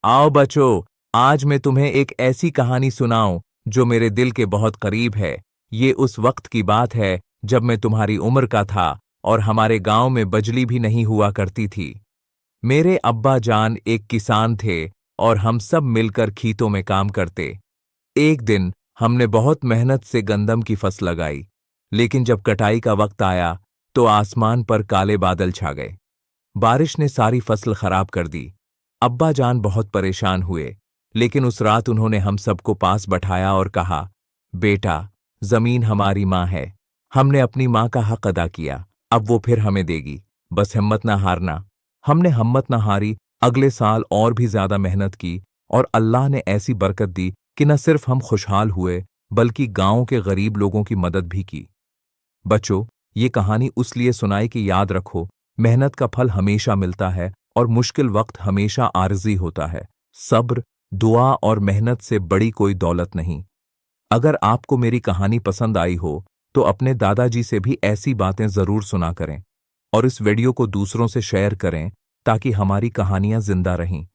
आओ बच्चों, आज मैं तुम्हें एक ऐसी कहानी सुनाऊं जो मेरे दिल के बहुत करीब है। ये उस वक्त की बात है जब मैं तुम्हारी उम्र का था और हमारे गांव में बिजली भी नहीं हुआ करती थी। मेरे अब्बा जान एक किसान थे और हम सब मिलकर खेतों में काम करते। एक दिन हमने बहुत मेहनत से गंदम की फसल लगाई, लेकिन जब कटाई का वक्त आया तो आसमान पर काले बादल छा गए। बारिश ने सारी फसल खराब कर दी। अब्बा जान बहुत परेशान हुए, लेकिन उस रात उन्होंने हम सबको पास बैठाया और कहा, बेटा, जमीन हमारी माँ है। हमने अपनी माँ का हक अदा किया, अब वो फिर हमें देगी। बस हिम्मत ना हारना। हमने हिम्मत ना हारी, अगले साल और भी ज्यादा मेहनत की और अल्लाह ने ऐसी बरकत दी कि न सिर्फ हम खुशहाल हुए बल्कि गांव के गरीब लोगों की मदद भी की। बच्चों, ये कहानी उस लिए सुनाई कि याद रखो, मेहनत का फल हमेशा मिलता है और मुश्किल वक्त हमेशा आरज़ी होता है। सब्र, दुआ और मेहनत से बड़ी कोई दौलत नहीं। अगर आपको मेरी कहानी पसंद आई हो तो अपने दादाजी से भी ऐसी बातें जरूर सुना करें और इस वीडियो को दूसरों से शेयर करें ताकि हमारी कहानियां जिंदा रहें।